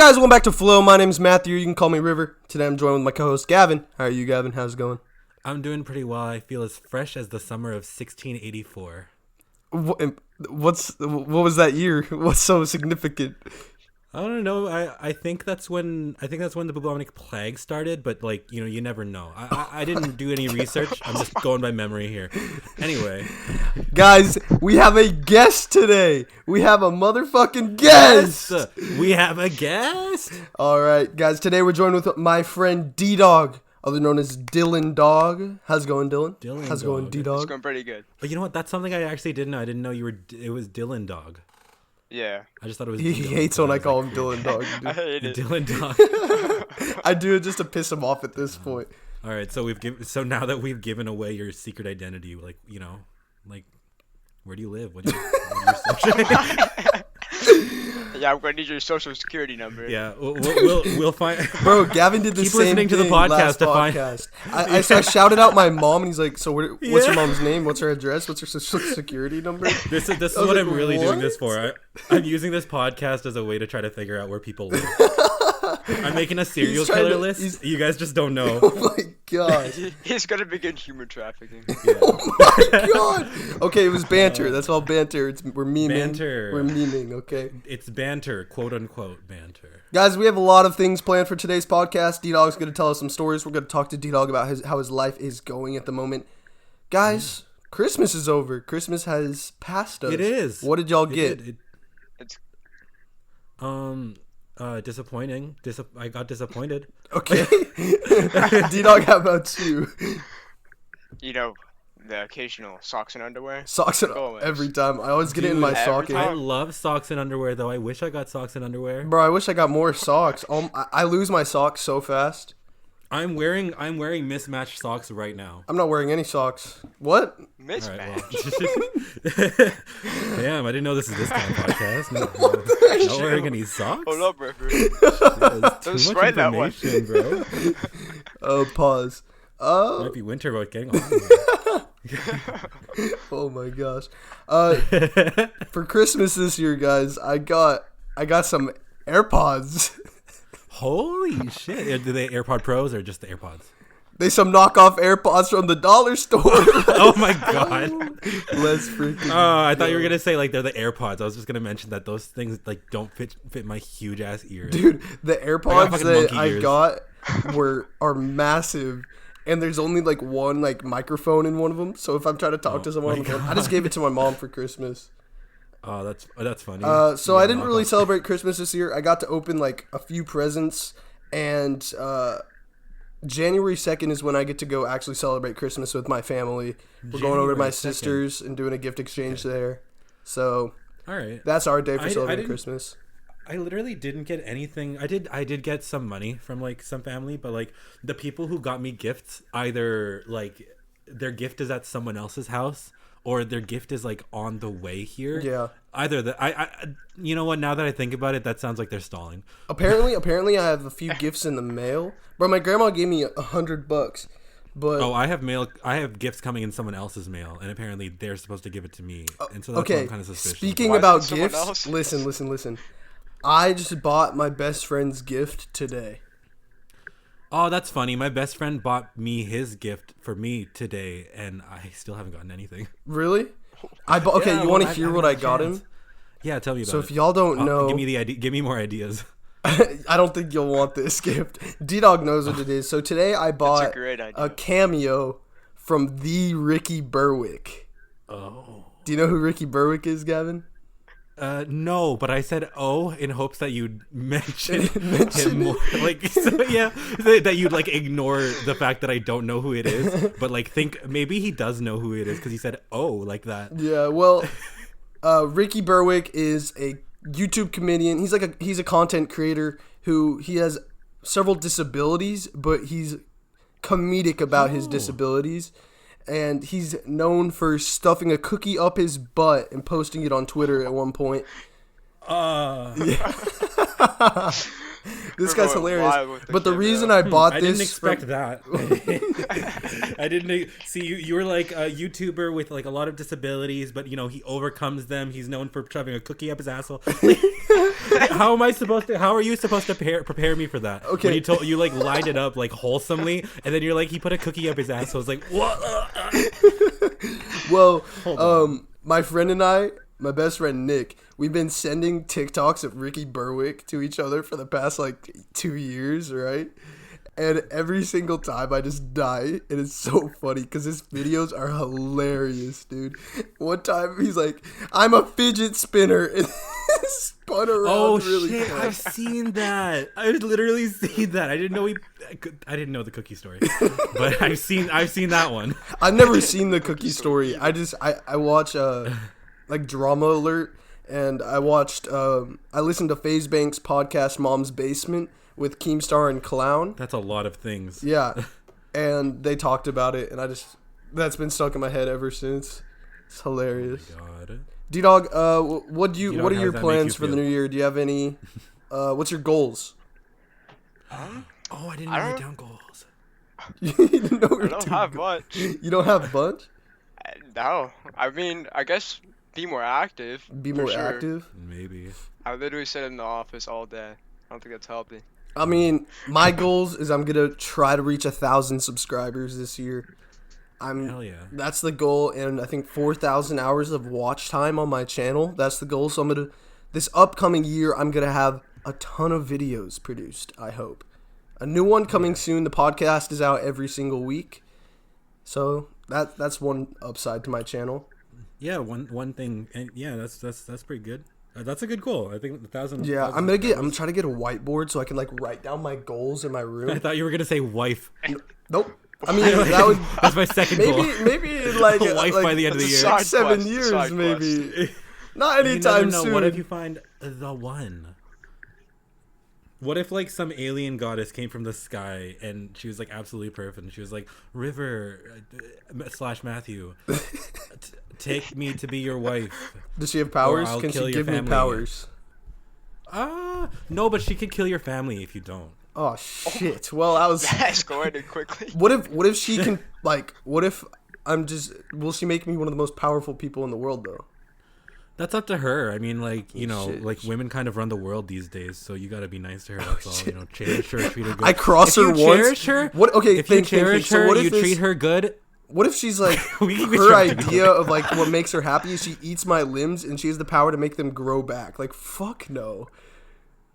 guys, welcome back to Flow. My name's Matthew. You can call me River. Today I'm joined with my co-host Gavin. How are you, Gavin? How's it going? I'm doing pretty well. I feel as fresh as the summer of 1684. What was that year? What's so significant? I don't know. I think that's when the bubonic plague started, but you never know. I didn't do any research. I'm just going by memory here. Anyway, guys, we have a guest today. We have a motherfucking guest. Yes, we have a guest. All right, guys. Today we're joined with my friend ddog, otherwise known as Dylan Dog. How's it going, Dylan? How's it going, ddog? It's going pretty good. But you know what? That's something I actually didn't know. I didn't know it was Dylan Dog. Yeah. I just thought it was. He hates when I call him Dylan Dog. I hate it. Dylan Dog. I do it just to piss him off at this point. All right, so now that we've given away your secret identity, where do you live? What are your social? Yeah, I'm gonna need your social security number. Yeah, we'll find. Bro, Gavin did the Keep same listening thing to the podcast last to podcast. I shouted out my mom, and he's like, "So what's your mom's name? What's her address? What's her social security number?" This is what I'm really doing this for. I'm using this podcast as a way to try to figure out where people live. I'm making a serial killer list. You guys just don't know. Oh my god. He's gonna begin human trafficking. Yeah. Oh my god. Okay, it was banter. That's all banter. We're memeing. Banter. We're memeing. Okay. It's banter, quote unquote banter. Guys, we have a lot of things planned for today's podcast. D-Dog's going to tell us some stories. We're going to talk to D-Dog about how his life is going at the moment. Guys, Christmas is over. Christmas has passed us. It is. What did y'all get? It's Disappointing. I got disappointed. Okay. D-Dog, how about you? The occasional socks and underwear. Socks and every time. I always get it in my sock. I love socks and underwear, though. I wish I got socks and underwear. Bro, I wish I got more socks. I lose my socks so fast. I'm wearing mismatched socks right now. I'm not wearing any socks. What? Mismatch. Right, well. Damn, I didn't know this is this kind of podcast. Not wearing any socks? Hold up, River. Too Don't much spread that one. information, bro. Oh, pause. Might be winter, but getting on. Oh my gosh. For Christmas this year, guys, I got some AirPods. Holy shit. Do they AirPod Pros or just the AirPods? They some knockoff AirPods from the dollar store. Oh my god. Let's freaking I thought you were gonna say they're the AirPods. I was just gonna mention that those things don't fit my huge ass ears. Dude, the AirPods that I ears. got are massive. And there's only one microphone in one of them. So if I'm trying to talk to someone on the phone, I just gave it to my mom for Christmas. Oh, that's funny. So I didn't really celebrate Christmas this year. I got to open a few presents, and January 2nd is when I get to go actually celebrate Christmas with my family. We're going over to my sister's and doing a gift exchange there. So all right, that's our day for celebrating Christmas. I literally didn't get anything. I did get some money from some family, but the people who got me gifts, either their gift is at someone else's house or their gift is on the way here. Yeah. Either I you know what? Now that I think about it, that sounds like they're stalling. Apparently, I have a few gifts in the mail. Bro, my grandma gave me $100. But I have gifts coming in someone else's mail, and apparently they're supposed to give it to me, and so that's why I'm kind of suspicious. Speaking about gifts, listen. I just bought my best friend's gift today. Oh, that's funny. My best friend bought me his gift for me today, and I still haven't gotten anything. Really? Okay, you want to hear what I got him? Yeah, tell me about it. So if y'all don't know... Give me more ideas. I don't think you'll want this gift. D-Dog knows what it is. So today I bought a cameo from the Ricky Berwick. Oh. Do you know who Ricky Berwick is, Gavin? No, but I said in hopes that you'd mention him more. That you'd ignore the fact that I don't know who it is, but think maybe he does know who it is because he said like that. Yeah, well, Ricky Berwick is a YouTube comedian. He's a content creator who he has several disabilities, but he's comedic about his disabilities. And he's known for stuffing a cookie up his butt and posting it on Twitter at one point. Yeah. This We're guy's going hilarious. wild with the But the shit, reason bro. I bought I this didn't expect from- that. I didn't see you were like a YouTuber with like a lot of disabilities, but he overcomes them. He's known for shoving a cookie up his asshole. How am I supposed to? How are you supposed to prepare me for that? Okay. When you like lined it up like wholesomely, and then you're like he put a cookie up his asshole. It's like what? Well, Hold on. my friend and I, my best friend Nick, we've been sending TikToks of Ricky Berwick to each other for the past like 2 years, right? And every single time I just die, and it's so funny because his videos are hilarious, dude. One time he's like, "I'm a fidget spinner," and spun around Oh really shit! fast. I've seen that. I've literally seen that. I didn't know I didn't know the cookie story, but I've seen that one. I've never seen the cookie story. I watch like Drama Alert, and I listened to FaZe Bank's podcast Mom's Basement with Keemstar and Clown. That's a lot of things. Yeah, and they talked about it, and that's been stuck in my head ever since. It's hilarious. God. ddog, what are D-Dog, your how does that make plans you for the feel? new year? Do you have any? What's your goals? Oh, I didn't I write don't- down goals. You don't know I where don't to have go. much. You don't have a bunch? No, I mean, I guess be more active. Be for more sure. active. Maybe. I literally sit in the office all day. I don't think that's healthy. I mean, my goals is I'm gonna try to reach 1,000 subscribers this year. Hell yeah. That's the goal, and I think 4,000 hours of watch time on my channel. That's the goal. So this upcoming year, I'm gonna have a ton of videos produced. I hope. A new one coming soon. The podcast is out every single week, so that's one upside to my channel. Yeah, one thing, and yeah, that's pretty good. That's a good goal. I think 1,000. Yeah, I'm trying to get a whiteboard so I can like write down my goals in my I room. thought you were gonna say wife. Nope. I mean, that would That's my second goal. maybe in like Wife by the end of the year. Side 7 quest, years, side maybe. Not You never anytime know. soon. What if you find the one? What if like some alien goddess came from the sky and she was like absolutely perfect and she was like River / Matthew, take me to be your wife. Does she have powers? I'll Can kill she your give me family. powers? No, but she could kill your family if you don't. Oh shit! Well, I was. That escalated quickly. What if she can like? What if I'm just? Will she make me one of the most powerful people in the world though? That's up to her. I mean, like, Shit. like women kind of run the world these days, so you gotta be nice to her. That's all. Cherish her, treat her good. I cross If her you once. cherish her, What? Okay, if you think. cherish So her, what if you this- treat her good. What if she's like We can her try to idea of like what makes her happy is she eats my limbs and she has the power to make them grow back? Like fuck no.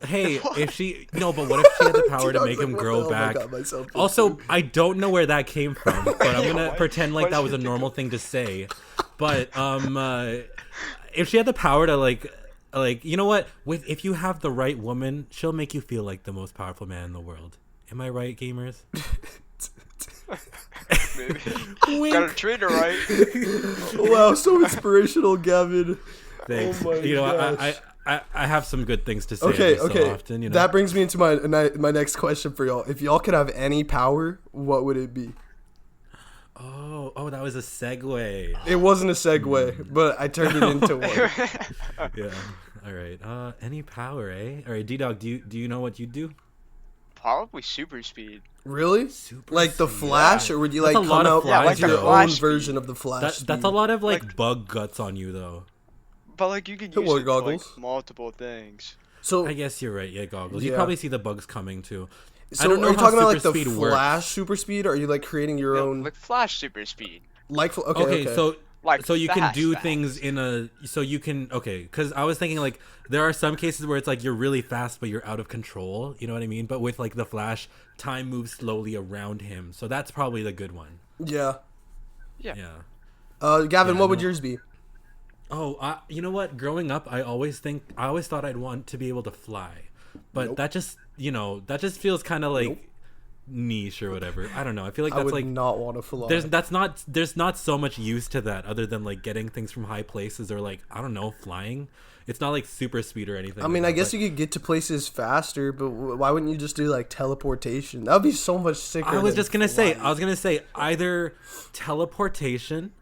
Hey, if she but what if she had the power to Dude, I was make like, him what the grow hell have I back? got myself into? Also, I don't know where that came from, but I'm gonna What? pretend like What that is was a it? normal thing to say. But if she had the power to like you know what, if you have the right woman, she'll make you feel like the most powerful man in the world. Am I right, gamers? Maybe. Wink. Gotta treat her right. Wow, so inspirational, Gavin. Thanks. Oh my gosh. I have some good things to say Okay, every so often. That brings me into my next question for y'all. If y'all could have any power, what would it be? Oh, that was a segue. It wasn't a segue, but I turned it into one. Yeah. All right. Any power, eh? All right, ddog. Do you know what you do? Probably super speed. Really? Super Like the speed. Flash, or would you That's like a come lot of out Flash, with Yeah, your like the own Flash version speed. of the Flash? That's a speed? lot of like bug guts on you though. But like you can Hello, use it for, like, goggles. multiple things. So, I guess you're right. Yeah, goggles. You Yeah. probably see the bugs coming too. so I don't know are you how talking about like super the speed Flash works. super speed, or are you like creating your No, own like Flash super speed. okay, Like you can fast, do fast. things because I was thinking like there are some cases where it's like you're really fast but you're out of control, you know what I mean? But with like the Flash, time moves slowly around him, so that's probably the good one. Yeah. Yeah. Yeah. Gavin, Yeah, what would no. yours be? Oh, you know what? Growing up, I always thought I'd want to be able to fly, but Nope. that just feels kind of like niche or whatever. I don't know. I feel like I that's would like not want to fly. there's not so much use to that other than like getting things from high places or like I don't know, flying. It's not like super speed or anything. I mean, like I guess that, you could get to places faster, but why wouldn't you just do like teleportation? That would be so much sicker. I was than just gonna say flying. either teleportation,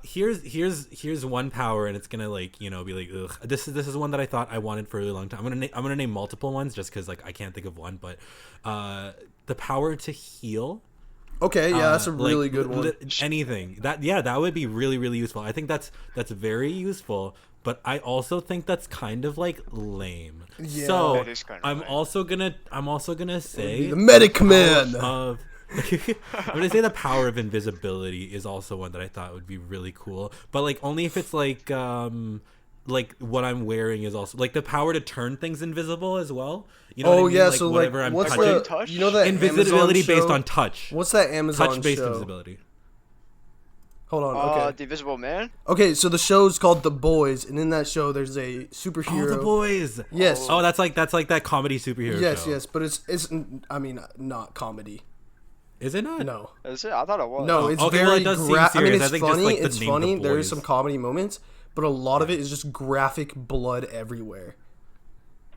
Here's one power, and it's gonna like be like, ugh. This is one that I thought I wanted for a really long time. I'm gonna name multiple ones just because like I can't think of one, but the power to heal. Okay, yeah, that's a really good one. Anything that would be really really useful. I think that's very useful, but I also think that's kind of like lame. Yeah. So That is kinda I'm lame. also gonna say The medic man. of I'm gonna say the power of invisibility is also one that I thought would be really cool, but like only if it's like what I'm wearing is also like the power to turn things invisible as well. You know what I mean? Yeah, like, so whatever like I'm what's touching. the touch? you know that Invisibility Amazon based show? on touch. What's that Amazon Touch-based show? invisibility. Hold on. Okay. The Invisible Man. Okay, so the show's called The Boys, and in that show, there's a superhero. Oh, the boys. Yes. Oh, that's like that comedy superhero Yes, show. yes, but it's I mean not comedy. Is it not? No, Is it? I thought it was. no, it's okay, very. well, it does seem I mean, serious. it's I think just, funny. like, the It's name funny. The There is Boys. some comedy moments, but a lot of it is just graphic blood everywhere.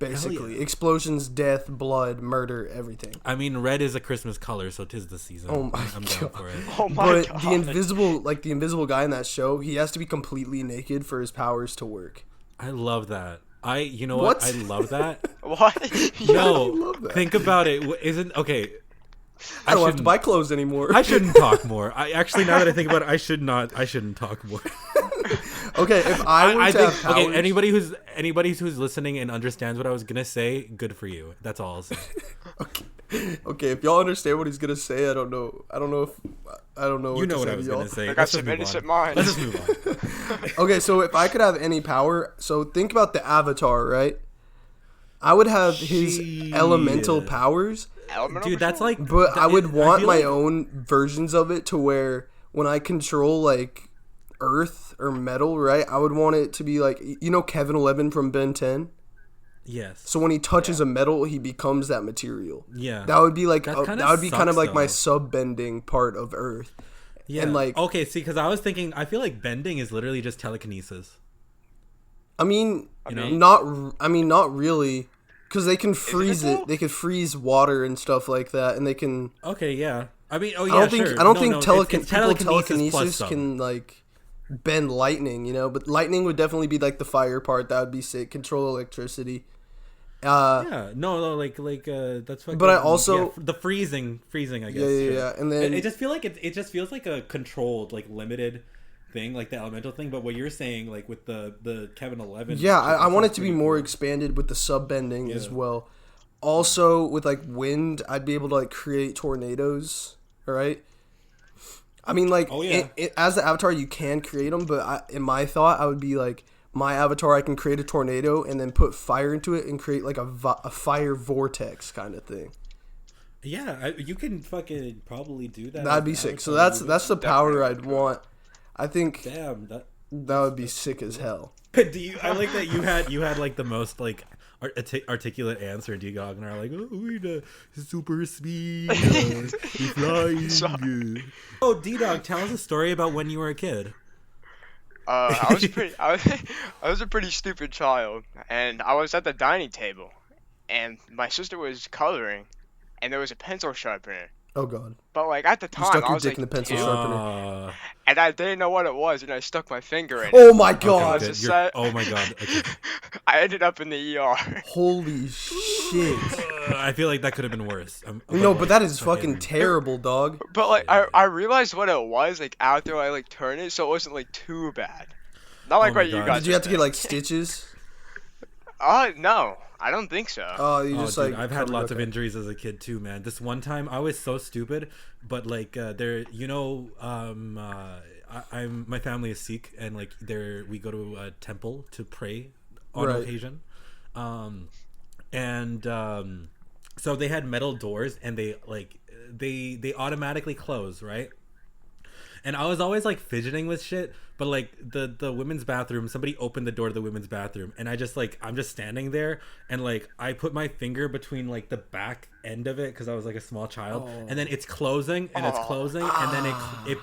Basically, yeah. explosions, death, blood, murder, everything. I mean, red is a Christmas color, so 'tis the season. Oh my I'm down God. for it. Oh my But god. the invisible guy in that show, he has to be completely naked for his powers to work. I love that. You know what? What? I love that. What? No, love that. think about it. Isn't okay? I don't have to shouldn't- buy clothes anymore. I shouldn't talk more. I actually, now that I think about it, I shouldn't talk more. Okay, if I were I to think have powers, okay. Anybody who's listening and understands what I was gonna say, good for you. That's all I'll say. okay, if y'all understand what he's gonna say, I don't know what You to know what say I to was y'all. gonna say. I got Let's some just move innocent on. minds. Let's just move on. Okay, so if I could have any power, so think about the Avatar, right? I would have his Shit. elemental powers, Elemental Dude, that's Patrol? like. but I would want feel my like- own versions of it to where when I control like earth or metal, right? I would want it to be like Kevin 11 from Ben 10. Yes. So when he touches a metal, he becomes that material. Yeah. That would be like That that kinda would be kind of sucks, like my though. sub-bending part of Earth. Yeah. And like okay, see, because I was thinking, I feel like bending is literally just telekinesis. I mean, You know? not really, because they can freeze though? it. They could freeze water and stuff like that, and they can. Okay, yeah. I mean, oh yeah, I don't think sure. I don't No, think no, it's telekinesis plus some. can like bend lightning, but lightning would definitely be like the fire part. That would be sick. Control electricity. Yeah, no, like that's fucking. But I also- yeah, the freezing, I guess. Yeah, sure. yeah, and then- it just feel like it just feels like a controlled, like limited thing, like the elemental thing. But what you're saying, like with the Kevin 11. Yeah, I want it sounds to be pretty more cool. expanded with the sub bending as Yeah. well. Also, with like wind, I'd be able to like create tornadoes. All right. I mean, like, Oh, yeah. as the avatar, you can create them, but in my thought, I would be like, my avatar, I can create a tornado and then put fire into it and create like a fire vortex kind of thing. Yeah, you can fucking probably do that. That'd be as sick. So Avatar. that's the power I'd want. I think Damn, that would be sick as hell. do you? I like that you had like the most like articulate answer, ddog, and are like, oh, we're super speed, we flying. Oh, ddog, tell us a story about when you were a kid. I was a pretty stupid child, and I was at the dining table, and my sister was coloring, and there was a pencil sharpener. Oh god, But like at the you time, stuck I your was dick like in the pencil 2, sharpener. and I didn't know what it was, and I stuck my finger in it. Oh my Okay, god! good. just You're- said- oh my god. Okay. I ended up in the ER. Holy shit! I feel like that could have been worse. No, but that is Okay. fucking terrible, dog. But like I realized what it was like after I like turned it, so it wasn't like too bad. Not like Oh my what you God. guys. Did you have to did. get like stitches? No, I don't think so. Oh, you Oh, just dude, like. I've had covered- lots of okay. injuries as a kid too, man. This one time I was so stupid, but like I'm my family is Sikh, and like we go to a temple to pray on Right. occasion, so they had metal doors, and they automatically close, right? And I was always like fidgeting with shit, but like the women's bathroom, somebody opened the door to the women's bathroom, and I'm just standing there, and like I put my finger between like the back end of it because I was like a small child, and then it's closing and it's closing, and then it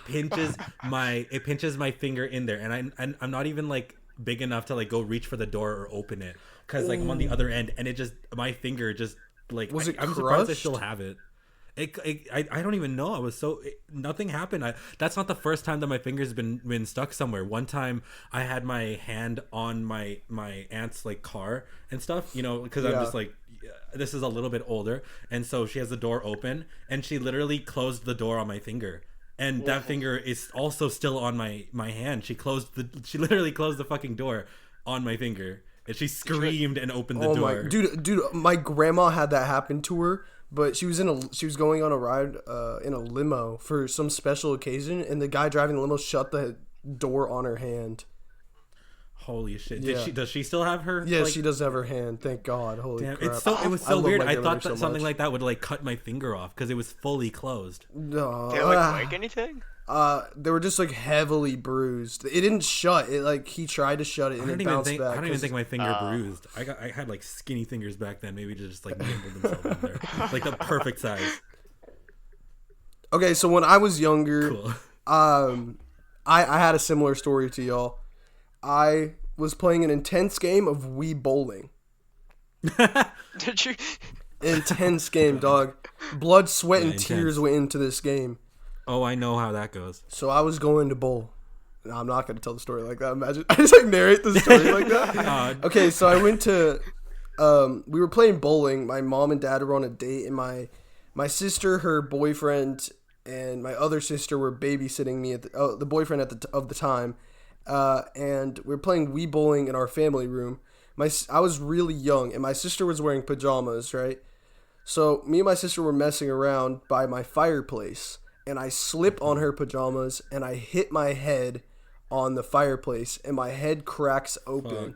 pinches my finger in there, and I'm not even like big enough to like go reach for the door or open it because like I'm on the other end, and it just my finger just like Was it I'm surprised I crushed? still have it. I don't even know. I was nothing happened. That's not the first time that my fingers been stuck somewhere. One time I had my hand on my aunt's like car and stuff, because I'm just like, this is a little bit older, and so she has the door open, and she literally closed the door on my finger. And that finger is also still on my hand. She literally closed the fucking door on my finger. And she screamed and opened the door. Dude, my grandma had that happen to her, but she was going on a ride in a limo for some special occasion, and the guy driving the limo shut the door on her hand. Holy shit! Does she still have her? Yeah, she does have her hand. Thank God. Holy crap! It was so weird. I thought that something like that would like cut my finger off because it was fully closed. No. Did it like break anything? They were just like heavily bruised. It didn't shut. It like he tried to shut it and it bounced back. I don't even think my finger bruised. I had like skinny fingers back then. Maybe just like nibbled themselves in there, like the perfect size. Okay, so when I was younger, cool. I had a similar story to y'all. I was playing an intense game of Wii Bowling. Did you? Intense game, dog. Blood, sweat, and tears went into this game. Oh, I know how that goes. So I was going to bowl. No, I'm not going to tell the story like that. Imagine I just like narrate the story like that. Okay, so I went to. We were playing bowling. My mom and dad were on a date, and my sister, her boyfriend, and my other sister were babysitting me at the boyfriend of the time. And we were playing Wii Bowling in our family room. I was really young, and my sister was wearing pajamas, right? So me and my sister were messing around by my fireplace, and I slip on her pajamas, and I hit my head on the fireplace, and my head cracks open.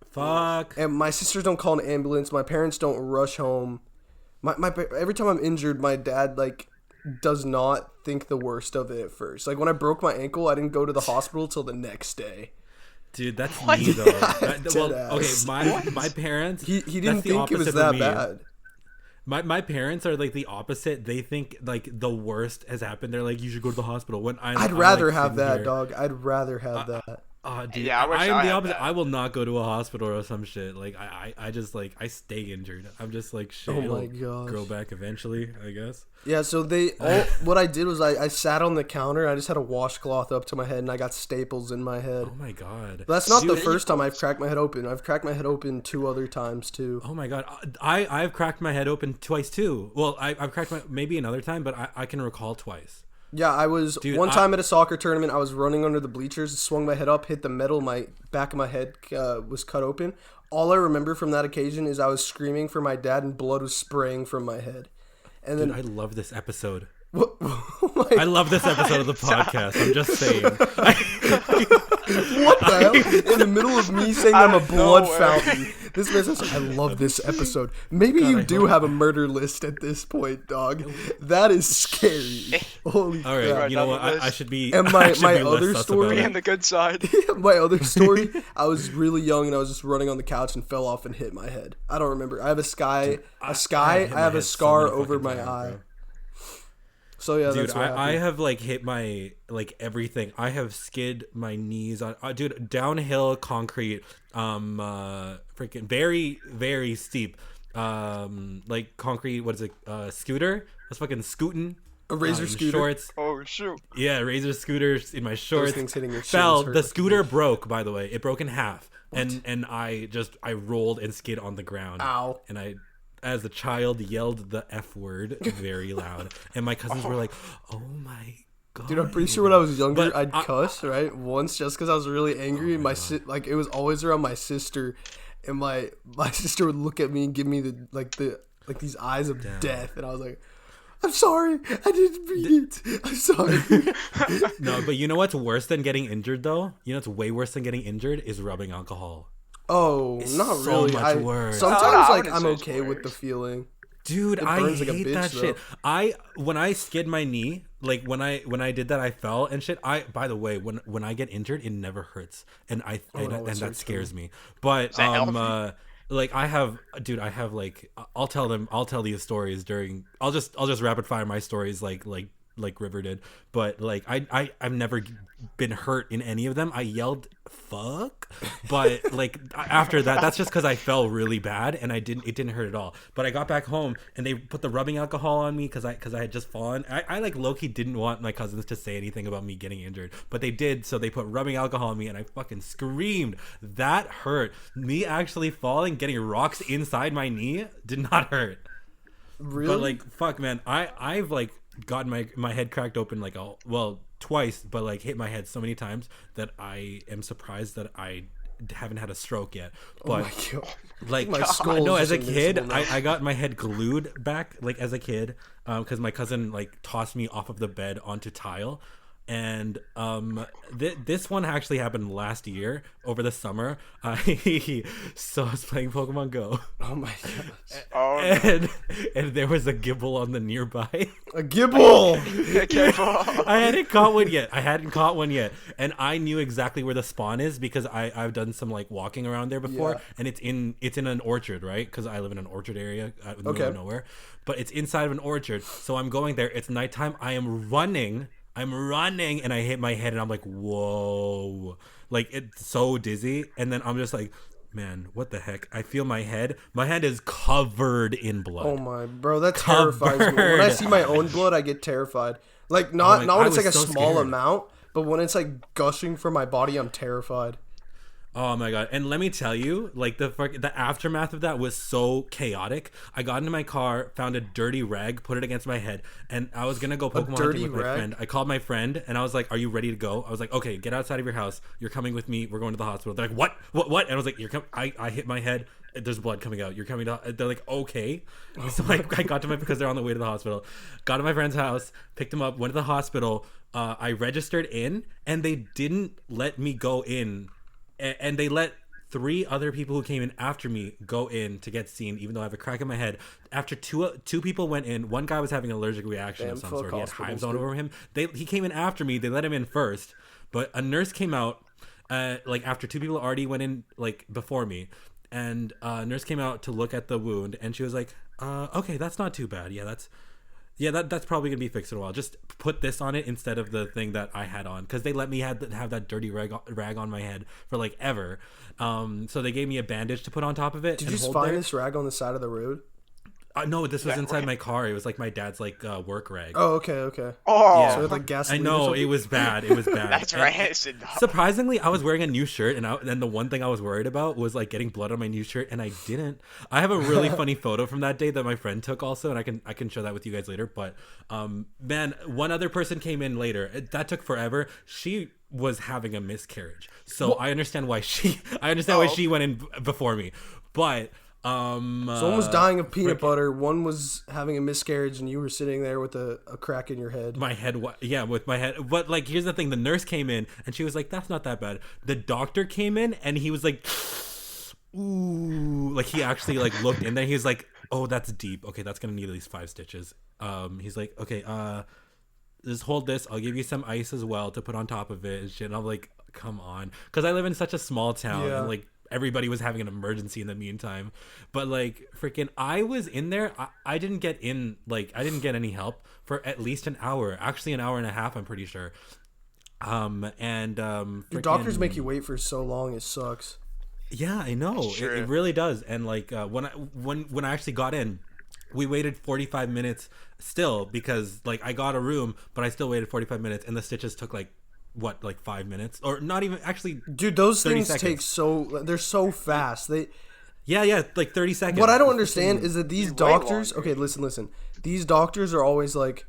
Fuck. And my sisters don't call an ambulance. My parents don't rush home. Every time I'm injured, my dad does not think the worst of it at first. Like when I broke my ankle, I didn't go to the hospital till the next day. Dude, that's me though. My parents. He didn't think it was that bad. My parents are like the opposite. They think like the worst has happened. They're like, you should go to the hospital. When I'd rather have that, dog. I'd rather have that. Dude, yeah, I am the opposite. That. I will not go to a hospital or some shit. Like I just like I stay injured. I'm just like shit. Oh my gosh. Grow back eventually, I guess. Yeah. So what I did was I sat on the counter. I just had a washcloth up to my head, and I got staples in my head. Oh my god. But that's not the first time I've cracked my head open. I've cracked my head open 2 other times too. Oh my god. I've cracked my head open twice too. Well, I've cracked maybe another time, but I can recall twice. Yeah, I was one time at a soccer tournament. I was running under the bleachers, swung my head up, hit the metal. My back of my head was cut open. All I remember from that occasion is I was screaming for my dad, and blood was spraying from my head. And then I love this episode. I love this episode of the podcast. I'm just saying. What the hell? In the middle of me saying I'm a blood fountain. This man says, I love this episode. Maybe you do have a murder list at this point, dog. That is scary. Holy All right, crap. you know what? I should be. And my other story. On the good side. My other story, I was really young and I was just running on the couch and fell off and hit my head. I don't remember. I have I have a scar over my eye. Bro. So yeah, dude, that's what I have like hit my everything. I have skid my knees on dude, downhill concrete, freaking very, very steep, like concrete. What is it? Scooter. I was fucking scooting. A razor scooter. Shorts. Oh shoot. Yeah, razor scooters in my shorts. Those things hitting your fell. The scooter broke. By the way, it broke in half, and I rolled and skid on the ground. Ow. And I. As a child, yelled the F word very loud, and my cousins were like, "Oh my god!" Dude, I'm pretty sure when I was younger, I'd cuss right once just because I was really angry. And it was always around my sister, and my sister would look at me and give me the these eyes of death, and I was like, "I'm sorry, I didn't mean it. I'm sorry." No, but you know what's worse than getting injured though? You know what's way worse than getting injured is rubbing alcohol. Oh, it's not so really. Much worse. Sometimes I'm okay with the feeling. Dude, I hate that though. Shit. When I skid my knee, like when I did that, I fell and shit. By the way, when I get injured, it never hurts, and that scares me. But like I have like I'll tell these stories during. I'll just rapid fire my stories like River did. But like I've never been hurt in any of them. I yelled fuck. But like after that, that's just because I fell really bad and it didn't hurt at all. But I got back home and they put the rubbing alcohol on me because I had just fallen. I like low-key didn't want my cousins to say anything about me getting injured, but they did. So they put rubbing alcohol on me and I fucking screamed. That hurt. Me actually falling, getting rocks inside my knee did not hurt. Really? But like fuck, man, I've like gotten my head cracked open like twice, but like hit my head so many times that I am surprised that I haven't had a stroke yet. But oh my God. like my skull no, is as a kid invincible now. I got my head glued back like as a kid because my cousin like tossed me off of the bed onto tile. And this one actually happened last year over the summer. So I was playing Pokemon Go. Oh my gosh. Oh, no. and there was a Gibble on the nearby. A Gibble! Careful. I hadn't caught one yet, and I knew exactly where the spawn is because I've done some like walking around there before, Yeah. and it's in an orchard, right? Because I live in an orchard area out in the middle Okay. of nowhere, but it's inside of an orchard. So I'm going there. It's nighttime. I'm running, and I hit my head, and I'm like, whoa, like it's so dizzy, and then I'm just like, man, what the heck? I feel my head. My hand is covered in blood. Oh my, bro, that terrifies me. When I see my own blood, I get terrified. Like not when I it's like a was so small scared. amount, but when it's like gushing from my body, I'm terrified. Oh my god! And let me tell you, like the aftermath of that was so chaotic. I got into my car, found a dirty rag, put it against my head, and I was gonna go Pokemon dirty hunting with my rag? friend. I called my friend, and I was like, "Are you ready to go?" I was like, "Okay, get outside of your house. You're coming with me. We're going to the hospital." They're like, "What?" And I was like, "You're coming." I hit my head. There's blood coming out. You're coming to. They're like, "Okay." So I got to my because they're on the way to the hospital. Got to my friend's house, picked him up, went to the hospital. I registered in, and they didn't let me go in, and they let 3 other people who came in after me go in to get seen, even though I have a crack in my head. After two people went in, one guy was having an allergic reaction of some fuck sort. He had hospitals, hives all dude. over him. He came in after me. They let him in first, but a nurse came out like after 2 people already went in like before me, and a nurse came out to look at the wound, and she was like, "Okay, that's not too bad. That's probably gonna be fixed in a while. Just put this on it instead of the thing that I had on, because they let me have that dirty rag on my head for like ever. So they gave me a bandage to put on top of it. Did and you just hold find there. this rag on the side of the road? No, this was inside my car. It was like my dad's like work rag. Oh, okay. Oh, Yeah. So with like gasoline. I or know something? it was bad. that's And rancid. surprisingly, I was wearing a new shirt, and the one thing I was worried about was like getting blood on my new shirt, and I didn't. I have a really funny photo from that day that my friend took also, and I can share that with you guys later. But man, one other person came in later. That took forever. She was having a miscarriage, so I understand why she went in before me. But So one was dying of peanut butter, one was having a miscarriage, and you were sitting there with a crack in your head. my head, with my head. But like, here's the thing: the nurse came in, and she was like, "That's not that bad." The doctor came in, and he was like, "Ooh," like he actually like looked in there. He was like, "Oh, that's deep. Okay, that's gonna need at least 5 stitches." He's like, "Okay, just hold this. I'll give you some ice as well to put on top of it and shit." And I'm like, "Come on," because I live in such a small town, Yeah. and like everybody was having an emergency in the meantime. But like, freaking, I was in there. I didn't get in. Like, I didn't get any help for at least an hour. Actually, an hour and a half. I'm pretty sure. The doctors make you wait for so long. It sucks. Yeah, I know. It really does. And like when I actually got in, we waited 45 minutes still, because like I got a room, but I still waited 45 minutes, and the stitches took like 5 minutes, or not even actually. Dude, those 30 things seconds. they're so fast. Yeah, like 30 seconds. What I don't understand is that these way doctors, longer. okay, listen. These doctors are always like,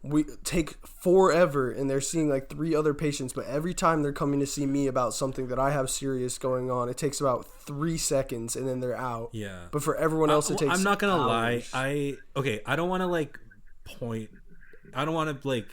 we take forever, and they're seeing like 3 other patients, but every time they're coming to see me about something that I have serious going on, it takes about 3 seconds, and then they're out. Yeah. But for everyone else, it takes I'm not gonna lie. hours. I don't want to like point. I don't want to like.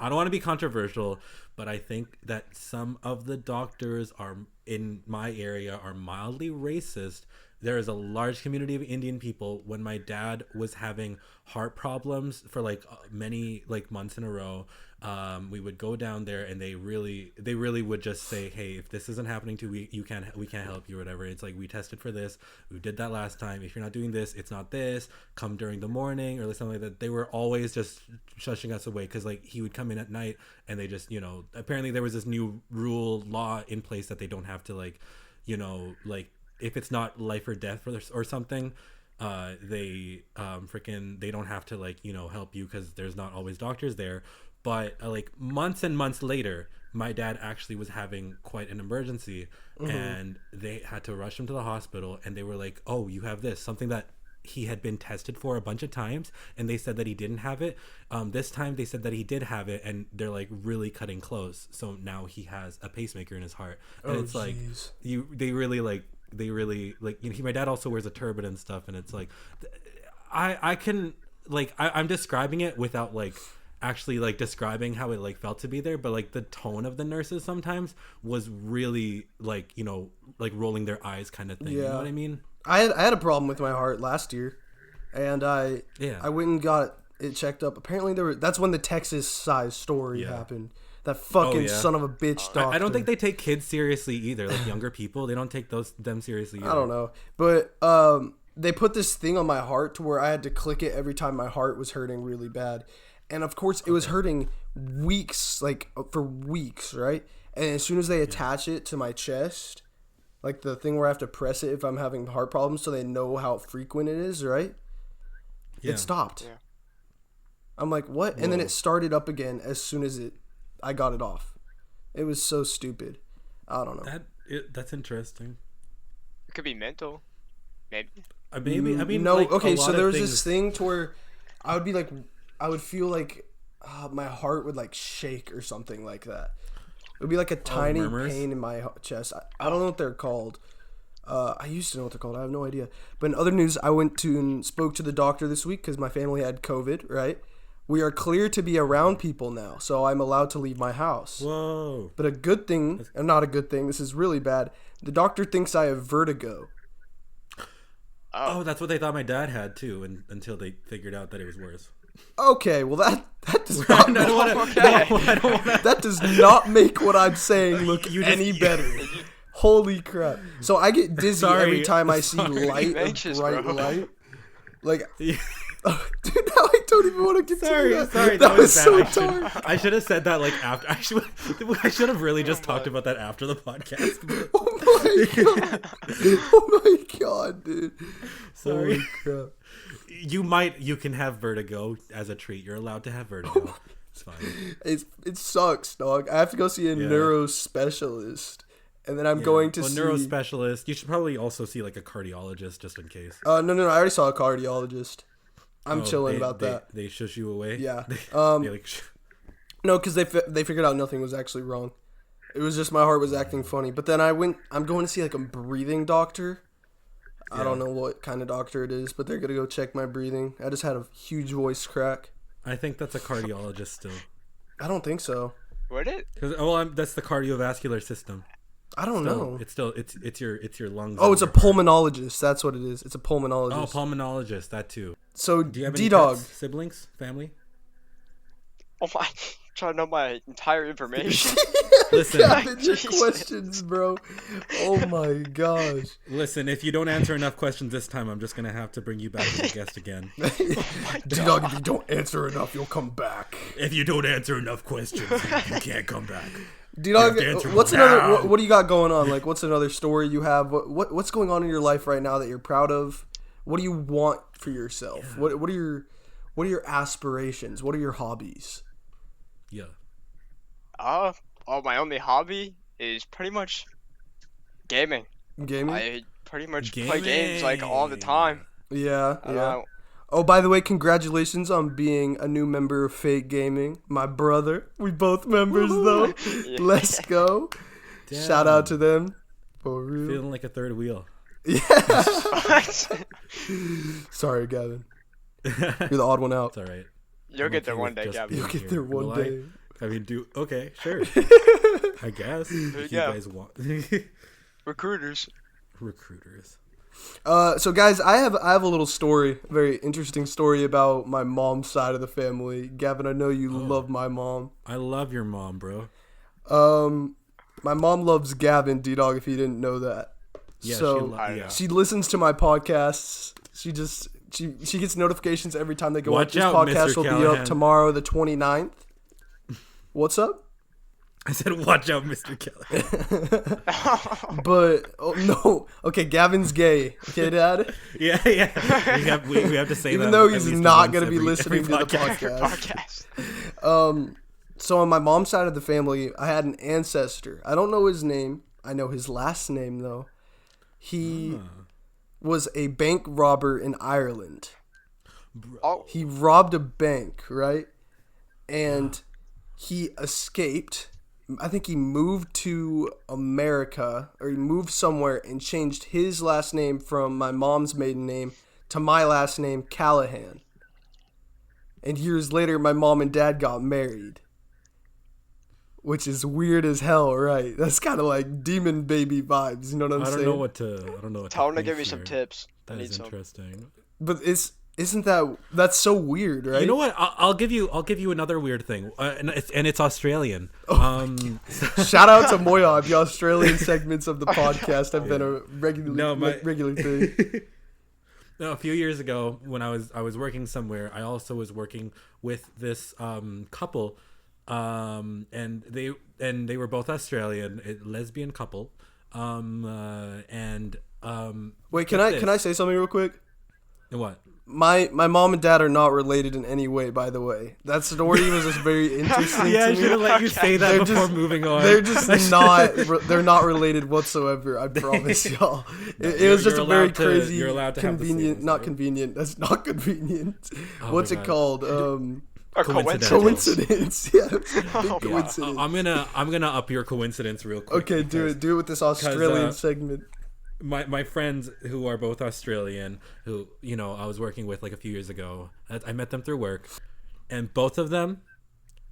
I don't want to be controversial, but I think that some of the doctors are in my area are mildly racist, there is a large community of Indian people. When my dad was having heart problems for like many like months in a row, we would go down there, and they really would just say, hey, if this isn't happening to we can't help you or whatever. It's like, we tested for this, we did that last time, if you're not doing this, it's not this, come during the morning or something like that. They were always just shushing us away, because like he would come in at night, and they just, apparently there was this new law in place that they don't have to like, like if it's not life or death or something, they they don't have to like help you, because there's not always doctors there. But like months and months later, my dad actually was having quite an emergency, and they had to rush him to the hospital, and they were like, oh, you have this, something that he had been tested for a bunch of times, and they said that he didn't have it. This time they said that he did have it, and they're like really cutting close, so now he has a pacemaker in his heart. And it's like, they really my dad also wears a turban and stuff, and it's like, I can like, I'm describing it without like actually like describing how it like felt to be there, but like the tone of the nurses sometimes was really like like rolling their eyes kind of thing. You know what I mean? I had a problem with my heart last year, and I went and got it checked up. Apparently that's when the Texas size story happened. That fucking son of a bitch doctor. I don't think they take kids seriously either. Like younger people, they don't take them seriously either. I don't know, but they put this thing on my heart to where I had to click it every time my heart was hurting really bad. And of course, it was hurting for weeks, right? And as soon as they attach it to my chest, like the thing where I have to press it if I'm having heart problems, so they know how frequent it is, right? Yeah. It stopped. Yeah. I'm like, what? Whoa. And then it started up again as soon as I got it off. It was so stupid. I don't know. That's interesting. It could be mental, maybe. Maybe. I mean, no. like, okay, so there was this thing to where I would be like, I would feel like my heart would like shake or something like that. It would be like a tiny pain in my chest. I don't know what they're called. I used to know what they're called. I have no idea. But in other news, I went to and spoke to the doctor this week because my family had COVID, right? We are clear to be around people now, so I'm allowed to leave my house. Whoa. But a good thing, and not a good thing, this is really bad, the doctor thinks I have vertigo. Oh, that's what they thought my dad had too, until they figured out that it was worse. Okay, well that does not that does not make what I'm saying look any better. Holy crap! So I get dizzy every time I see light, bright light. Like, dude, now I don't even want to get Sorry, that was so dark. I should have said that like after. I should have really just talked about that after the podcast. Oh my god, dude! Sorry. Holy crap! You can have vertigo as a treat. You're allowed to have vertigo. It's fine. It sucks, dog. I have to go see a neurospecialist, and then I'm going to see neurospecialist. You should probably also see like a cardiologist just in case. No. I already saw a cardiologist. I'm chilling about that. They shush you away. Yeah. No, because they figured out nothing was actually wrong. It was just my heart was acting funny. But then I'm going to see like a breathing doctor. I don't know what kind of doctor it is, but they're going to go check my breathing. I just had a huge voice crack. I think that's a cardiologist still. I don't think so. Would it? That's the cardiovascular system. I don't know. It's your lungs. Oh, it's a pulmonologist. That's what it is. It's a pulmonologist. Oh, pulmonologist. That too. So, do you have any ddog siblings, family? Oh my! Trying to know my entire information. Listen, your questions, bro. Oh my gosh. Listen, if you don't answer enough questions this time, I'm just gonna have to bring you back as a guest again. ddog, if you don't answer enough, you'll come back. If you don't answer enough questions, you can't come back. ddog, what's another? What do you got going on? Like, what's another story you have? What's going on in your life right now that you're proud of? What do you want for yourself? Yeah. What are your aspirations? What are your hobbies? Yeah. My only hobby is pretty much gaming. Gaming? I pretty much play games like all the time. Yeah. Oh, by the way, congratulations on being a new member of Fake Gaming. My brother. We both members though. Yeah. Let's go. Damn. Shout out to them. For real. Feeling like a third wheel. Yeah. Sorry, Gavin. You're the odd one out. It's all right. You'll get there one day, Gavin. You'll get there one day. I mean, okay, sure. I guess. If you guys want recruiters. So guys, I have a little story, a very interesting story about my mom's side of the family. Gavin, I know you love my mom. I love your mom, bro. My mom loves Gavin, ddog, if you didn't know that. Yeah, So she listens to my podcasts. She gets notifications every time they go up. This podcast will be up tomorrow, the 29th. What's up? I said, watch out, Mr. Callahan. But no, okay, Gavin's gay. Okay, Dad. Yeah. We have to say even that. Even though he's not going to be listening to the podcast. So on my mom's side of the family, I had an ancestor. I don't know his name. I know his last name though. He was a bank robber in Ireland. Oh. He robbed a bank, right? And he escaped. I think he moved to America, or he moved somewhere and changed his last name from my mom's maiden name to my last name, Callahan. And years later, my mom and dad got married. Which is weird as hell, right? That's kind of like demon baby vibes, you know what I'm saying? I don't know what to Tell him to give me some tips. That is interesting. But isn't that's so weird, right? You know what? I'll give you another weird thing, and it's Australian. Shout out to Moyod. The Australian segments of the podcast have been a regular thing. No, a few years ago when I was working somewhere, I also was working with this couple, and they were both Australian, a lesbian couple, Wait, can I say something real quick? What? My mom and dad are not related in any way, by the way. That story was just very interesting. Yeah, I to should have me. let you say that before moving on. They're just not. They're not related whatsoever. I promise y'all. It was just a very crazy, convenient. Not convenient. That's not convenient. What's it called? A Coincidence. Yeah. Coincidence. I'm gonna up your coincidence real quick. Okay, do it with this Australian segment. My friends who are both Australian, who I was working with like a few years ago, I met them through work, and both of them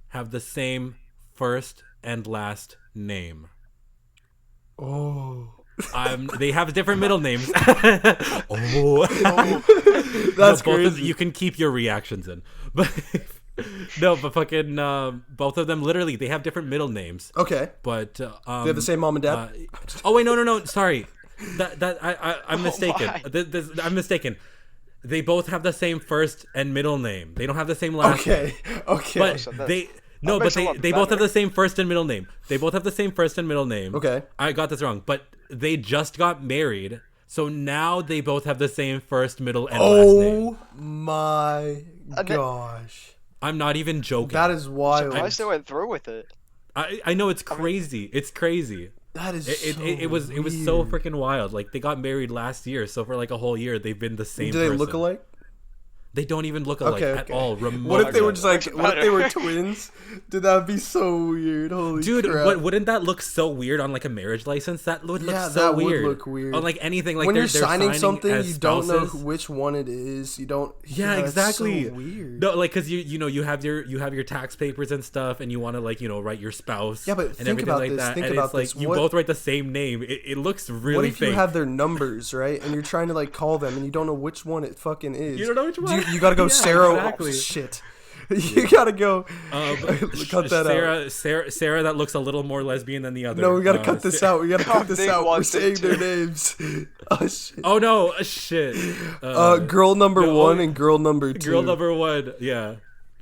have the same first and last name. Oh. They have different middle names. That's crazy. You can keep your reactions in, but no, but fucking both of them literally they have different middle names. Okay. But they have the same mom and dad. Oh wait, no, sorry. I'm mistaken. I'm mistaken. They both have the same first and middle name. They don't have the same last name. Okay. But they both have the same first and middle name. They both have the same first and middle name. Okay. I got this wrong, but they just got married, so now they both have the same first, middle, and last name. Oh my gosh. I'm not even joking. That is wild. I still went through with it. I know it's crazy. It's crazy. That is it was so freaking wild. Like they got married last year, so for like a whole year they've been the same. Do they person. look alike? They don't even look alike at all. What if they were just like? What if they were twins? Dude, that would be so weird. Holy crap! But wouldn't that look so weird on like a marriage license? That would look so weird. Would look weird on like anything. Like when you're they're signing something, you don't know spouses. which one it is. You don't. Yeah, exactly. It's so weird. No, like because you have your tax papers and stuff, and you want to like write your spouse. Yeah, but and think everything about like this. that. Think and about it's like this. you both write the same name. It looks really. What if fake. you have their numbers right, and you're trying to like call them, and you don't know which one it fucking is? You don't know which one. You gotta go Sarah. Exactly. Oh, shit. You gotta go. Cut that out. Sarah, that looks a little more lesbian than the other. No, we gotta cut this out. We gotta cut this out. We're saying their names. Oh shit. Oh no, shit. Girl number one and girl number two. Girl number one, yeah.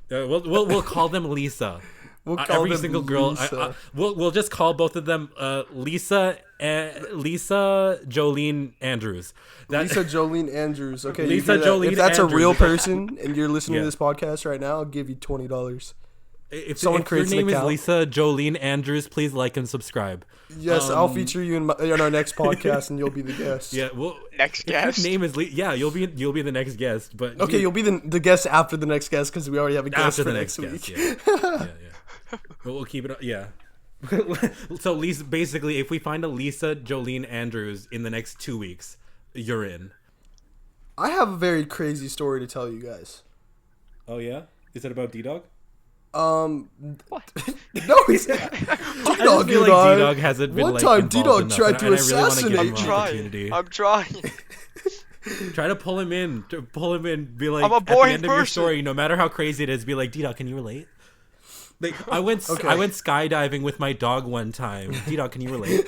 We'll call them Lisa. We'll call every them single girl. Lisa. We'll just call both of them Lisa Jolene Andrews. Lisa Jolene Andrews. Okay, Lisa Jolene. If that's Andrews. a real person and you're listening to this podcast right now, I'll give you $20. If your name is Lisa Jolene Andrews, please like and subscribe. Yes, I'll feature you in our next podcast, and you'll be the guest. Yeah, well, next guest. Your name is you'll be the next guest, but okay, you'll be the guest after the next guest because we already have a guest after for the next guest. week. Yeah. But we'll keep it. Yeah. So Lisa, basically, if we find a Lisa Jolene Andrews in the next 2 weeks, you're in. I have a very crazy story to tell you guys. Oh yeah, is it about ddog? What? No, he's not. I feel like ddog hasn't been one like time involved ddog tried to assassinate I'm trying. Try to pull him in. To pull him in. Be like, I'm a at the boring end of your person. story, no matter how crazy it is, be like, ddog, can you relate? Like, I went skydiving with my dog one time. ddog, can you relate?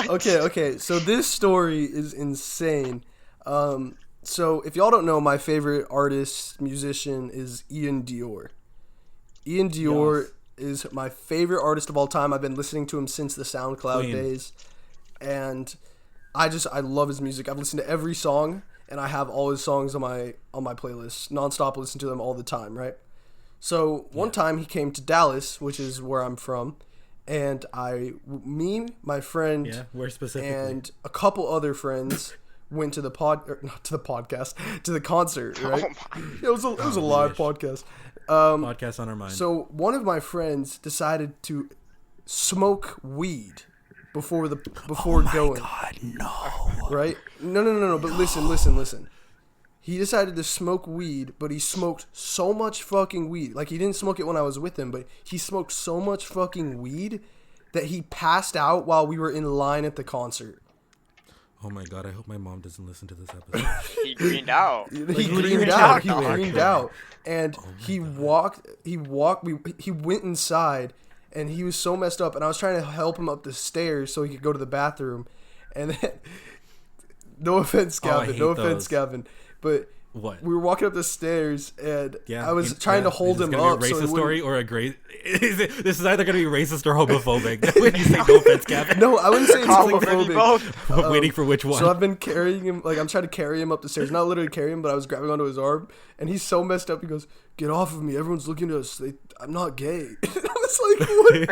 Okay. So this story is insane. So if y'all don't know, my favorite artist, musician is Ian Dior. Ian Dior is my favorite artist of all time. I've been listening to him since the SoundCloud days. And I love his music. I've listened to every song, and I have all his songs on my playlist. Nonstop, listen to them all the time, right? So one time he came to Dallas, which is where I'm from, and my friend, where specifically? And a couple other friends went to the concert, right? It was a live podcast. Podcast on our mind. So one of my friends decided to smoke weed before going. God, no. Right? No. But listen. He decided to smoke weed, but he smoked so much fucking weed. Like, he didn't smoke it when I was with him, but he smoked so much fucking weed that he passed out while we were in line at the concert. Oh my God, I hope my mom doesn't listen to this episode. He greened out. He greened out. And he went inside, and he was so messed up, and I was trying to help him up the stairs so he could go to the bathroom. And then, no offense, Gavin, but what? We were walking up the stairs, and I was trying to hold him up. Is this gonna be a racist story or a great? This is either going to be racist or homophobic. When you say no offense, Gavin. No, I wouldn't say it's homophobic. Waiting for which one? So I've been carrying him, like, I'm trying to carry him up the stairs. Not literally carry him, but I was grabbing onto his arm, and he's so messed up. He goes, "Get off of me! Everyone's looking at us. I'm not gay." I was like, "What are you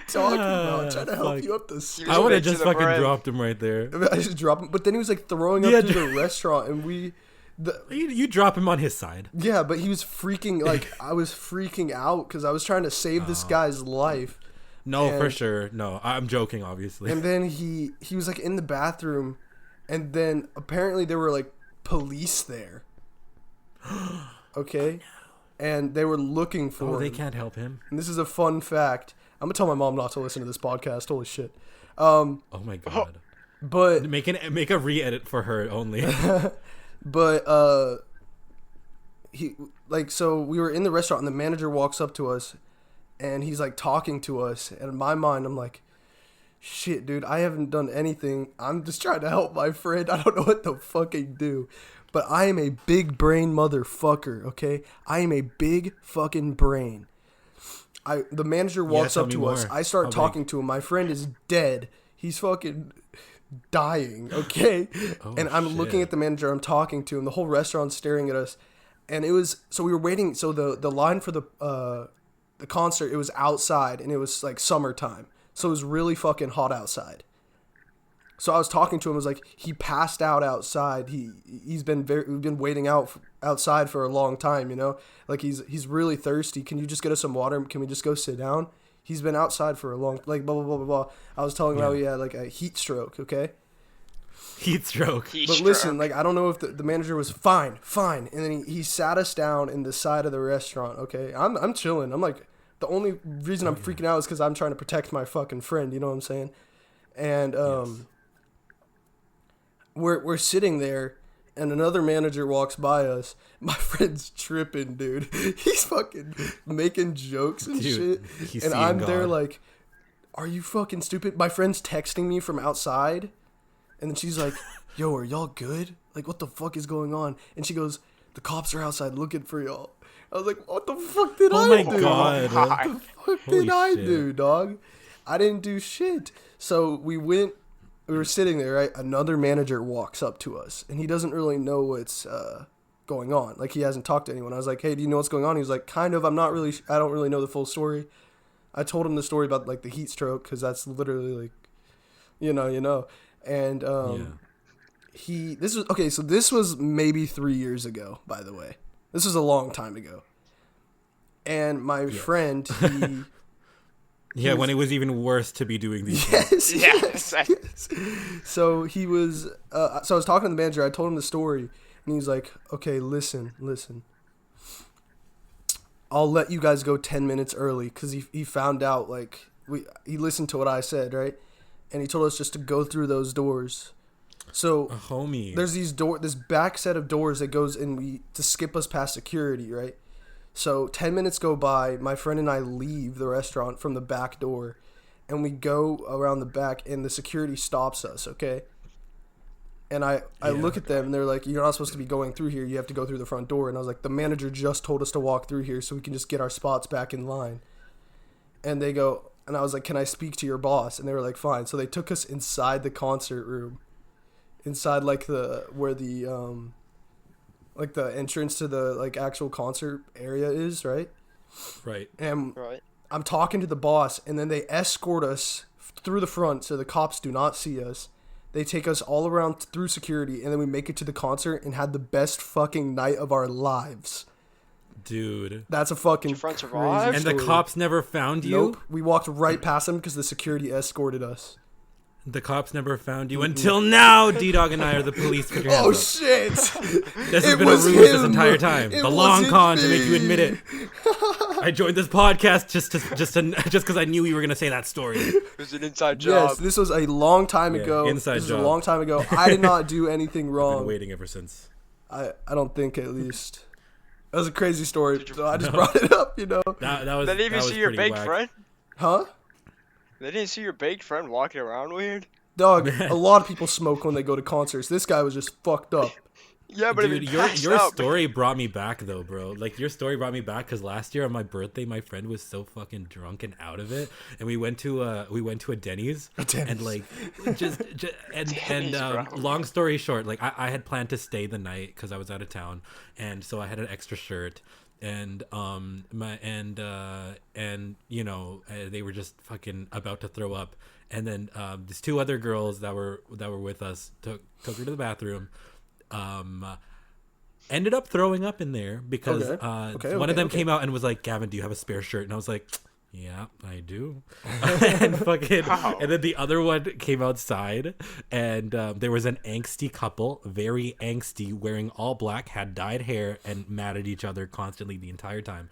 talking about? I'm trying to help you up the stairs." I would have just fucking dropped him right there. I just dropped him, but then he was like throwing up to the restaurant, and you drop him on his side. Yeah, but he was freaking, like, I was freaking out because I was trying to save this guy's life. No, for sure. No, I'm joking, obviously. And then he was like in the bathroom, and then apparently there were like police there. Okay? And they were looking for him. They can't help him. And this is a fun fact. I'm going to tell my mom not to listen to this podcast. Holy shit. Oh my God. But make a re-edit for her only. But so we were in the restaurant, and the manager walks up to us, and he's like talking to us, and in my mind I'm like, shit, dude, I haven't done anything. I'm just trying to help my friend. I don't know what to fucking do. But I am a big brain motherfucker, okay? I am a big fucking brain. The manager walks up to us. I start talking to him. My friend is dead. He's fucking dying, okay? And I'm looking at the manager. I'm talking to him. The whole restaurant's staring at us. And it was, so we were waiting. So the line for the concert, it was outside, and it was like summertime. So it was really fucking hot outside. So I was talking to him. I was like, he passed out outside. We've been waiting outside for a long time, you know? Like, he's really thirsty. Can you just get us some water? Can we just go sit down? He's been outside for a long, like, blah, blah, blah, blah, blah. I was telling him how he had, like, a heat stroke, okay? Heat stroke. But listen, like, I don't know if the manager was fine. And then he sat us down in the side of the restaurant, okay? I'm chilling. I'm like, the only reason I'm freaking out is because I'm trying to protect my fucking friend, you know what I'm saying? And, We're sitting there, and another manager walks by us. My friend's tripping, dude. He's fucking making jokes and shit. And I'm there like, are you fucking stupid? My friend's texting me from outside, and then she's like, yo, are y'all good? Like, what the fuck is going on? And she goes, the cops are outside looking for y'all. I was like, what the fuck did I do? Oh my God. What the fuck did I do, dog? I didn't do shit. So we were sitting there, right? Another manager walks up to us, and he doesn't really know what's going on. Like, he hasn't talked to anyone. I was like, hey, do you know what's going on? He was like, kind of. I don't really know the full story. I told him the story about, like, the heat stroke, because that's literally, like, you know. And this was maybe 3 years ago, by the way. This was a long time ago. And my friend, when it was even worse to be doing these things. Yes. So he was, so I was talking to the manager. I told him the story, and he's like, okay, listen. I'll let you guys go 10 minutes early, because he found out, like, he listened to what I said, right? And he told us just to go through those doors. So homie. there's this back set of doors that goes in to skip us past security, right? So 10 minutes go by, my friend and I leave the restaurant from the back door, and we go around the back, and the security stops us, okay? And I look at them, and they're like, you're not supposed to be going through here, you have to go through the front door. And I was like, the manager just told us to walk through here so we can just get our spots back in line. And they go, and I was like, can I speak to your boss? And they were like, fine. So they took us inside the concert room, inside like the entrance to the like actual concert area is, right? Right. And Right. I'm talking to the boss, and then they escort us through the front so the cops do not see us. They take us all around through security, and then we make it to the concert and had the best fucking night of our lives. Dude. That's a fucking Did your friend crazy survive? And the story. cops never found you? Nope. We walked right past them because the security escorted us. The cops never found you until now. ddog and I are the police. Put your hands Oh up. shit! This has It been a was ruse this him. entire time. It The long wasn't con to make you me. admit it. I joined this podcast just because I knew you were gonna say that story. It was an inside job. Yes, this was a long time Yeah, ago. inside this was job. a long time ago. I did not do anything Been wrong. waiting ever since. I don't think, at least. That was a crazy story, so I just brought it up, you know. That was. They didn't even that was see your pretty baked whack. friend? Huh? They didn't see your baked friend walking around weird? Dog, a lot of people smoke when they go to concerts. This guy was just fucked up. Yeah, but Dude, if your story brought me back though, bro. Like your story brought me back because last year on my birthday, my friend was so fucking drunk and out of it, and we went to a Denny's, and like just Denny's, bro. long story short, like I had planned to stay the night because I was out of town, and so I had an extra shirt. And you know, they were just fucking about to throw up, and then these two other girls that were with us took her to the bathroom, ended up throwing up in there because one of them came out and was like, Gavin, do you have a spare shirt? And I was like, yeah, I do. And fucking, and then the other one came outside, and there was an angsty couple, very angsty, wearing all black, had dyed hair, and mad at each other constantly the entire time.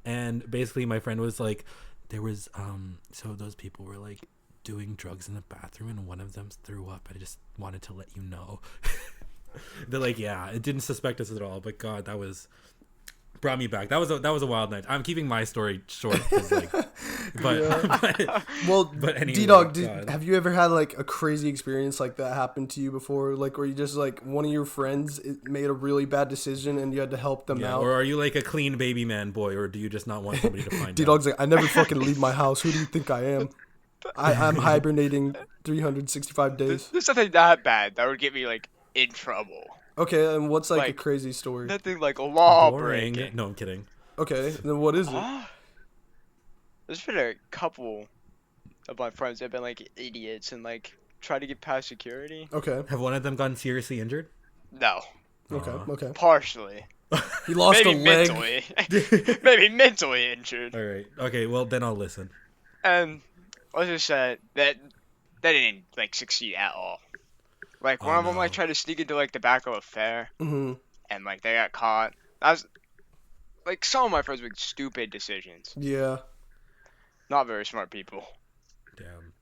And basically, my friend was like, there was so those people were like doing drugs in the bathroom, and one of them threw up. I just wanted to let you know. They're like, yeah, it didn't suspect us at all, but God, that brought me back. That was a wild night. I'm keeping my story short, 'cause, like, but anyway, D-Dog, God. have you ever had like a crazy experience like that happen to you before? Like where you just like one of your friends made a really bad decision and you had to help them out? Or are you like a clean baby man boy, or do you just not want somebody to find out? D-Dog's like, I never fucking leave my house. Who do you think I am? I'm hibernating 365 days. There's nothing that bad that would get me like in trouble. Okay, and what's like a Like, crazy story? Nothing like law Boring. breaking. No, I'm kidding. Okay, then what is it? There's been a couple of my friends that have been like idiots and like tried to get past security. Okay, Have one of them gotten seriously injured? No, okay. partially. He lost Maybe a leg. mentally. Maybe mentally injured. All right. Okay. Well, then I'll listen. And let's just say that they didn't like succeed at all. Like one of them like no. tried to sneak into like the back of a fair, Mm-hmm. and like they got caught. That was like some of my friends make stupid decisions. Yeah. Not very smart people. Damn.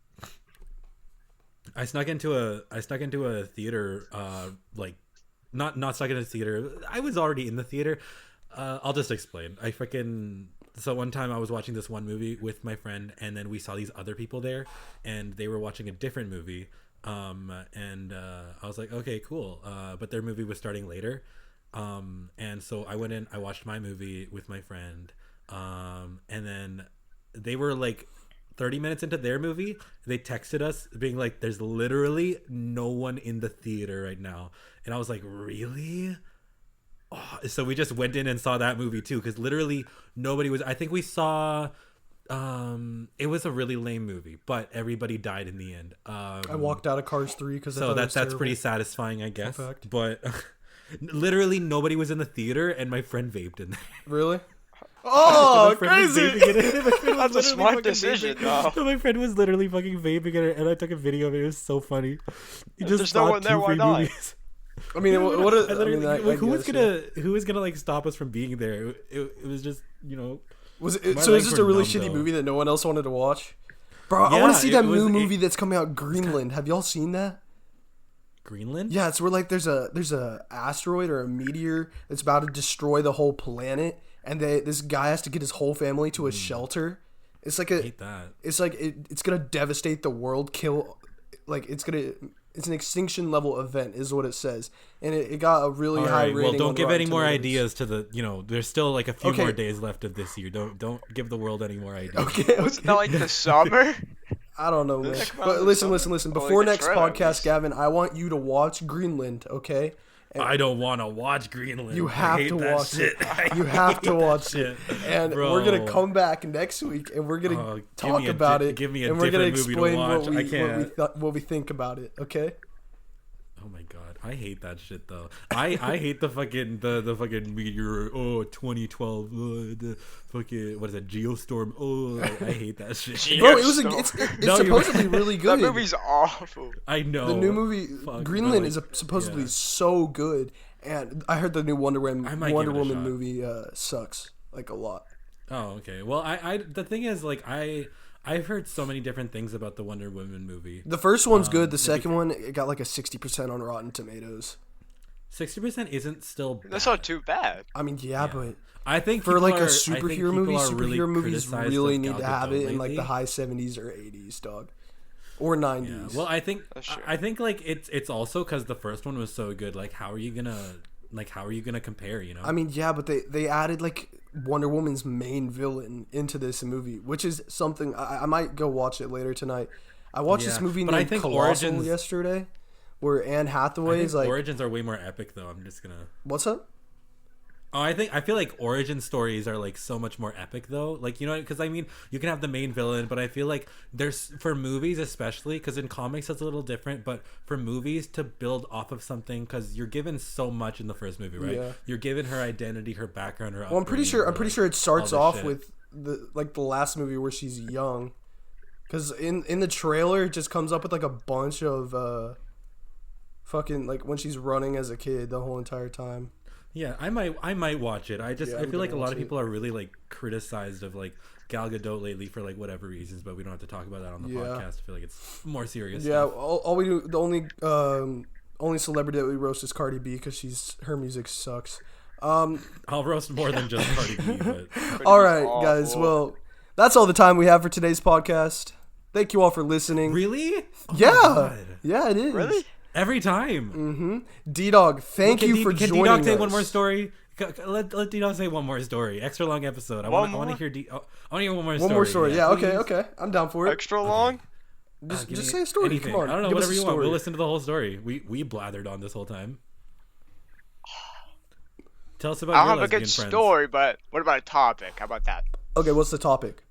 I snuck into a theater. Like, not snuck into a theater. I was already in the theater. I'll just explain. So one time I was watching this one movie with my friend, and then we saw these other people there, and they were watching a different movie. And I was like, okay, cool. But their movie was starting later. And so I went in, I watched my movie with my friend. And then they were like 30 minutes into their movie, they texted us being like, there's literally no one in the theater right now. And I was like, really? Oh, so we just went in and saw that movie too, because literally nobody was. I think we saw it was a really lame movie, but everybody died in the end. I walked out of Cars 3 because So that's pretty satisfying, I guess. fact. But literally nobody was in the theater, and my friend vaped in there. Really? Oh, My friend was crazy! vaping in it. My friend was That's a literally smart fucking decision, vaping. though. My friend was literally fucking vaping in it, and I took a video of it. It was so funny. He If just there's no saw one there, two why free not? movies. I mean, what? I literally, I who was guess, yeah. who was gonna like stop us from being there? It was just, you know. Was it? My So it's legs just a were really numb, shitty though. movie that no one else wanted to watch. Bro, I Yeah, want to see it that was- new it- movie that's coming out, Greenland. Have y'all seen that? Greenland? Yeah, it's where like there's a asteroid or a meteor that's about to destroy the whole planet, and this guy has to get his whole family to a shelter. It's like I hate that. It's like it's gonna devastate the world, kill, like it's an extinction level event, is what it says, and it got a really high rating. Well, don't give Rotten any more Tomatoes. ideas to the. There's still like a few more days left of this year. Don't give the world any more ideas. Okay. Wasn't that like the summer? I don't know, man. Talk about But the listen. summer. Before Like the next trailer, at podcast, least. Gavin, I want you to watch Greenland, okay? I don't want to watch Greenland. You I have hate to that watch shit. it. You have to watch it. And Bro. we're going to come back next week and we're going to give talk me a about di- it. give me a and we're gonna different movie to explain watch. what we think about it, okay? Oh my god, I hate that shit though. I hate the fucking meteor. 2012. The fucking what is it? Geostorm. I hate that shit. Bro, Geostorm. it's No, supposedly really good. That movie's awful. I know The new movie Fuck, Greenland but, is supposedly so good, and I heard the new Wonder I might Woman give it a shot. movie sucks like a lot. Oh, okay. Well, I the thing is, like, I've heard so many different things about the Wonder Woman movie. The first one's good. The second one, it got like a 60% on Rotten Tomatoes. 60% isn't still bad. That's not too bad. I mean, yeah, but I think for people like are- a I think superhero people movie, are really superhero movies criticized really of need to Gal have Gadot it in like lately. the high 70s or 80s, dog, or 90s. Yeah. Well, I think That's true. I think like it's also because the first one was so good. Like, how are you gonna compare? I mean, yeah, but they added like Wonder Woman's main villain into this movie, which is something I might go watch it later tonight. I watched this Yeah, movie but I named think Colossal Origins- yesterday, where Anne I Hathaway think is like, Origins are way more epic though. I'm just gonna. what's up? Oh, I feel like origin stories are like so much more epic though. Like, because I mean, you can have the main villain, but I feel like there's for movies especially, because in comics it's a little different. But for movies to build off of something, because you're given so much in the first movie, right? Yeah. You're given her identity, her background, her. Well, I'm pretty sure it starts all this off shit. with the last movie where she's young, because in the trailer it just comes up with like a bunch of fucking like when she's running as a kid the whole entire time. Yeah, I might watch it. I Yeah, feel I'm like a gonna lot watch of it. people are really like criticized of like Gal Gadot lately for like whatever reasons, but we don't have to talk about that on the Yeah. podcast. I feel like it's more serious. Yeah, stuff. all we do, the only celebrity that we roast is Cardi B because her music sucks. I'll roast more than just Cardi B, but All right, guys. Well, that's all the time we have for today's podcast. Thank you all for listening. really, Oh my Yeah, God. yeah, it is. Really? Every time. D-Dog, thank you for Can joining D-Dog us. say one more story? Let D-Dog say one more story. Extra long episode. I One want to more? hear I want to hear one more story. One more story. Yeah, okay, please. okay. I'm down for it. Extra long? Just Give me say a story. anything. Come on. I don't know, give us whatever a you want. story. We'll listen to the whole story. We blathered on this whole time. Tell us about I your don't have a lesbian good friends. story, but what about a topic? How about that? Okay, what's the topic?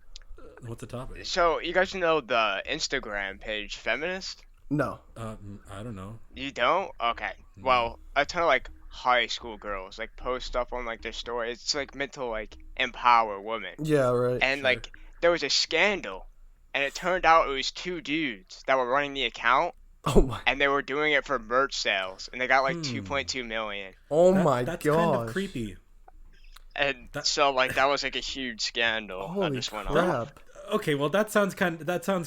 What's the topic? So, you guys know the Instagram page Feminist? No. I don't know. You don't? Okay. Well, a ton of like high school girls like post stuff on like their story. It's like meant to like empower women. Yeah, right. And Sure. like there was a scandal, and it turned out it was two dudes that were running the account, Oh my. and they were doing it for merch sales, and they got like 2.2 million. Oh That- my that's gosh. kind of creepy. And That- so like that was like a huge scandal that Holy just went on. crap. Okay, well that sounds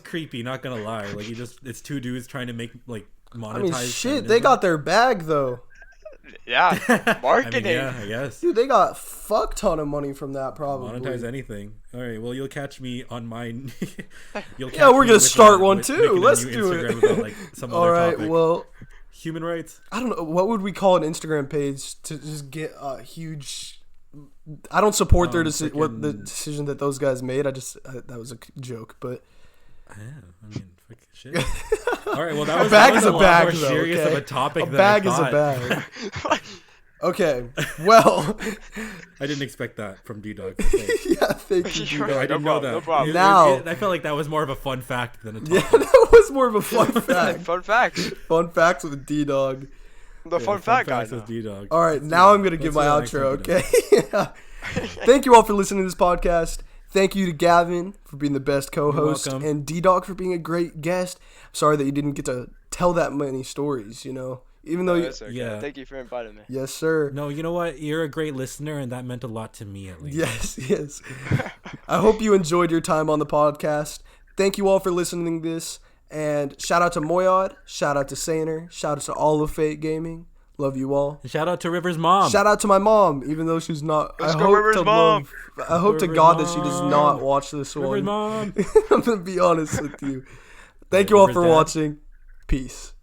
creepy. Not gonna lie. Like it's two dudes trying to make like monetize. I mean, shit, feminism. they got their bag though. Yeah, I marketing. mean, yeah, I guess. Dude, they got fuck ton of money from that probably. Monetize anything. All right. Well, you'll catch me on mine. You'll catch Yeah, we're me gonna with, start one with too. making a Let's new do it. Instagram About, like, some All other right, topic. well, Human rights. I don't know. What would we call an Instagram page to just get a huge... I don't support their what the freaking- decision that those guys made. That was a joke, but... Yeah, I mean, fuck shit. All right. Well, that A was bag that was is a lot bag, more though, serious okay? of a topic A than bag I is a thought. bag. Okay, well... I didn't expect that from D-Dog. yeah, thank you, Sure. D-Dog. I didn't know problem, that. no problem. Now- I felt like that was more of a fun fact than a topic. Yeah, that was more of a fun fact. Fun facts. Fun facts with D-Dog. The Yeah, fun fact guy. facts with D-Dog. All right, now I'm gonna give my Let's do outro. that Okay. Thank you all for listening to this podcast. Thank you to Gavin for being the best co-host, welcome. and D-Dog for being a great guest. Sorry that you didn't get to tell that many stories. Even though. That's okay. Yeah. Thank you for inviting me. Yes, sir. No, you know what? You're a great listener, and that meant a lot to me at least. Yes. I hope you enjoyed your time on the podcast. Thank you all for listening to this. And shout out to Moyod. Shout out to Saner. Shout out to all of Fate Gaming. Love you all. And shout out to River's mom. Shout out to my mom, even though she's not. Let's go, River's mom. I hope to River's God that she does mom. not watch this River's one. mom. I'm gonna be honest with you. Thank you all River's for dad. watching. Peace.